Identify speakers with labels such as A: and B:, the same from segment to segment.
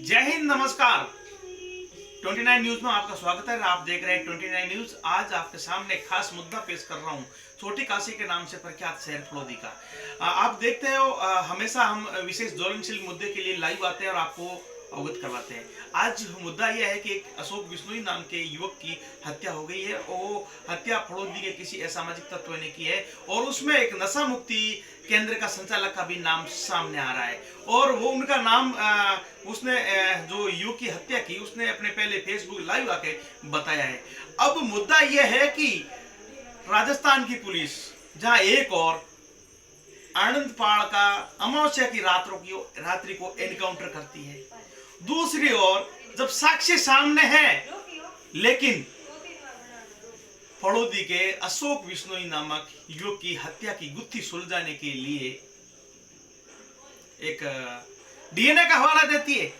A: जय हिंद, नमस्कार। 29 न्यूज में आपका स्वागत है। आप देख रहे हैं 29 न्यूज। आज आपके सामने खास मुद्दा पेश कर रहा हूं, छोटी काशी के नाम से प्रख्यात शहर फलौदी का। आप देखते हो, हमेशा हम विशेष ज्वलनशील मुद्दे के लिए लाइव आते हैं और आपको अवगत करवाते हैं। आज मुद्दा यह है कि एक अशोक बिश्नोई नाम के युवक की हत्या हो गई है। वो हत्या फलौदी के किसी असामाजिक तत्व ने की है और उसमें एक नशा मुक्ति केंद्र का संचालक का भी नाम सामने आ रहा है। और वो उनका नाम उसने जो युवक की हत्या की उसने अपने पहले फेसबुक लाइव आके बताया है। अब मुद्दा यह है कि राजस्थान की पुलिस जहां एक और आनंदपाड़ का अमावस्या की रात्रि को एनकाउंटर करती है, दूसरी ओर जब साक्ष्य सामने है, लेकिन फलौदी के अशोक बिश्नोई नामक युवक की हत्या की गुत्थी सुलझाने के लिए एक डीएनए का हवाला देती है।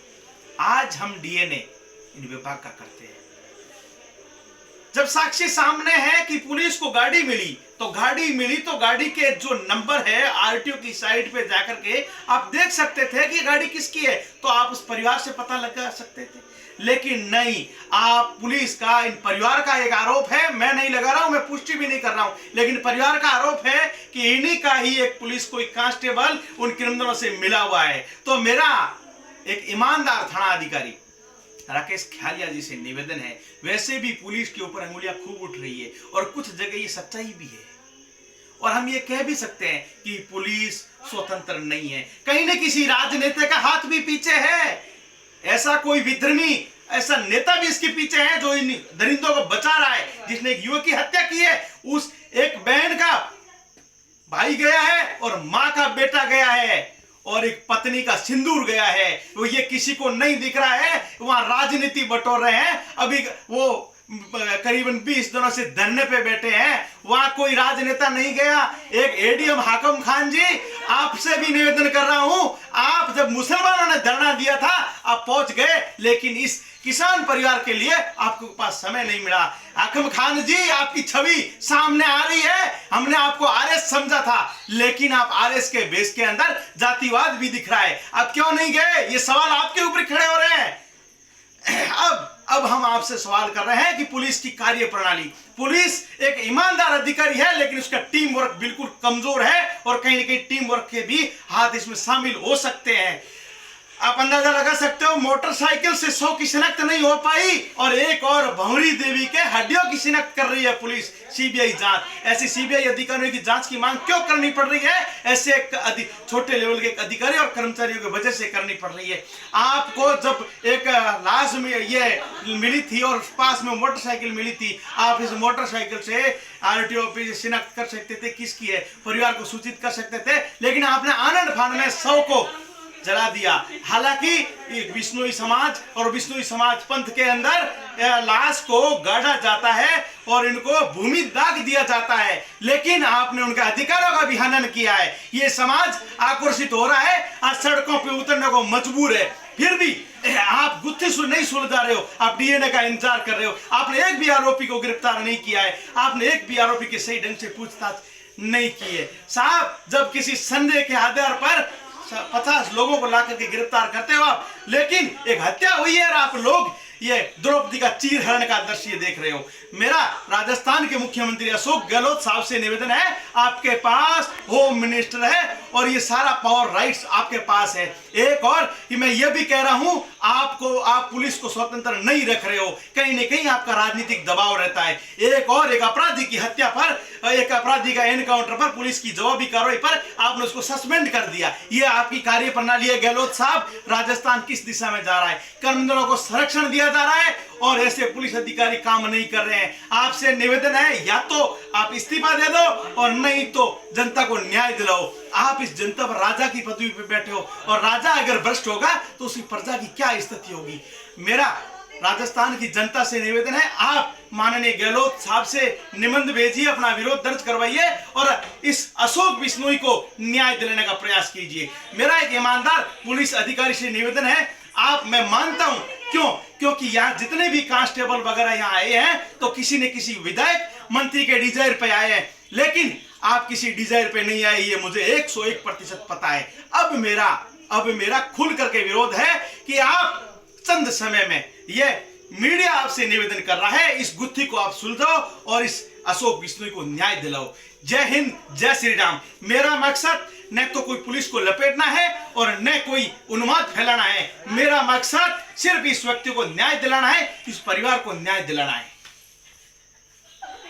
A: आज हम डीएनए इन विभाग का करते हैं। जब साक्ष्य सामने है कि पुलिस को गाड़ी मिली तो गाड़ी के जो नंबर है आरटीओ की साइट पे जाकर के आप देख सकते थे कि गाड़ी किसकी है, तो आप उस परिवार से पता लगा सकते थे। लेकिन नहीं, आप पुलिस का, इन परिवार का एक आरोप है, मैं नहीं लगा रहा हूं, मैं पुष्टि भी नहीं कर रहा हूं, लेकिन परिवार का आरोप है कि इन्हीं का ही एक पुलिस कोई कांस्टेबल उन क्रिमिनलों से मिला हुआ है। तो मेरा एक ईमानदार थाना अधिकारी राकेश ख्यालिया जी से निवेदन है, वैसे भी पुलिस के ऊपर अंगुलियां खूब उठ रही है और कुछ जगह ये सच्चाई भी है, और हम ये कह भी सकते हैं कि पुलिस स्वतंत्र नहीं है। कहीं न किसी राजनेता का हाथ भी पीछे है। ऐसा कोई विधर्मी, ऐसा नेता भी इसके पीछे है जो इन दरिंदों को बचा रहा है। जिसने एक युवक की हत्या की है, उस एक बहन का भाई गया है और मां का बेटा गया है और एक पत्नी का सिंदूर गया है। वो ये किसी को नहीं दिख रहा है। वहां राजनीति बटोर रहे हैं। अभी वो करीबन 20 दिनों से धरने पे बैठे हैं, वहां कोई राजनेता नहीं गया। एक एडीएम हाकम खान जी, आपसे भी निवेदन कर रहा हूं, आप जब मुसलमानों ने धरना दिया था आप पहुंच गए, लेकिन इस किसान परिवार के लिए आपके पास समय नहीं मिला। हाकम खान जी, आपकी छवि सामने आ रही है। हमने आपको आरएस समझा था, लेकिन आप आरएस के बेस के अंदर जातिवाद भी दिख रहा है। आप क्यों नहीं गए? ये सवाल आपके ऊपर खड़े हो रहे हैं। अब हम आपसे सवाल कर रहे हैं कि पुलिस की कार्य प्रणाली, पुलिस एक ईमानदार अधिकारी है, लेकिन उसका टीम वर्क बिल्कुल कमजोर है और कहीं ना कहीं टीम वर्क के भी हाथ इसमें शामिल हो सकते हैं। आप अंदाजा लगा सकते हो, मोटरसाइकिल से 100 की शिनाख्त नहीं हो पाई और एक और भंवरी देवी के हड्डियों की शिनाख्त कर रही है पुलिस। सीबीआई जांच, ऐसी सीबीआई अधिकारियों की जांच की मांग क्यों करनी पड़ रही है? ऐसे छोटे लेवल के अधिकारी और कर्मचारियों की वजह से करनी पड़ रही है। आपको जब एक लाश में ये मिली थी और पास में मोटरसाइकिल मिली थी, आप इस मोटरसाइकिल से आरटीओ पे शिनाख्त कर सकते थे किसकी है, परिवार को सूचित कर सकते थे, लेकिन आपने आनंद फान में 100 को जला दिया। हालांकि बिश्नोई समाज और बिश्नोई समाज पंथ के अंदर लाश को गाड़ा जाता है और इनको भूमि दाग दिया जाता है, लेकिन आपने उनके अधिकारों का भी हनन किया है। ये समाज आक्रोशित हो रहा है, आज सड़कों पे उतरने को मजबूर है, फिर भी आप गुत्थी नहीं सुलझा रहे हो। आप डीएनए का इंतजार कर रहे हो। आपने एक भी आरोपी को गिरफ्तार नहीं किया है। आपने एक भी आरोपी की सही ढंग से पूछताछ नहीं की है। साहब, जब किसी संदेह के आधार पर 50 लोगों को लाकर के गिरफ्तार करते हो आप, लेकिन एक हत्या हुई है और आप लोग ये द्रौपदी का चीरहरण का दृश्य देख रहे हो। मेरा राजस्थान के मुख्यमंत्री अशोक गहलोत साहब से निवेदन है, आपके पास होम मिनिस्टर है और ये सारा पावर राइट्स आपके पास है। एक और कि मैं ये भी कह रहा हूं, आप पुलिस को स्वतंत्र नहीं रख रहे हो, कहीं ना कहीं आपका राजनीतिक दबाव रहता है। एक अपराधी की हत्या पर, एक अपराधी का एनकाउंटर पर, पुलिस की जवाबी कार्रवाई पर आपने उसको सस्पेंड कर दिया। ये आपकी कार्य प्रणाली है गहलोत साहब। राजस्थान किस दिशा में जा रहा है? क्रिमिनलों को संरक्षण दिया जा रहा है और ऐसे पुलिस अधिकारी काम नहीं कर रहे हैं। आपसे निवेदन है, या तो आप इस्तीफा दे दो और नहीं तो जनता को न्याय दिलाओ। आप इस जनता पर राजा की पदवी पर बैठे हो और राजा अगर भ्रष्ट होगा तो उसकी प्रजा की क्या स्थिति होगी? मेरा राजस्थान की जनता से निवेदन है, आप माननीय गहलोत साहब से निबंध भेजिए, अपना विरोध दर्ज करवाइए और इस अशोक बिश्नोई को न्याय दिलाने का प्रयास कीजिए। मेरा एक ईमानदार पुलिस अधिकारी से निवेदन है, मैं मानता हूं, क्योंकि यहाँ जितने भी कांस्टेबल वगैरह यहाँ आए हैं तो किसी न किसी विधायक मंत्री के डिजायर पे आए हैं, लेकिन आप किसी डिजायर पे नहीं आए, ये मुझे 101% पता है। अब मेरा खुल करके विरोध है कि आप चंद समय में यह मीडिया आपसे निवेदन कर रहा है, इस गुत्थी को आप सुलझाओ और इस अशोक बिश्नोई को न्याय दिलाओ। जय हिंद, जय श्री राम। मेरा मकसद न तो कोई पुलिस को लपेटना है और न कोई उन्माद फैलाना है। मेरा मकसद सिर्फ इस व्यक्ति को न्याय दिलाना है, इस परिवार को न्याय दिलाना है।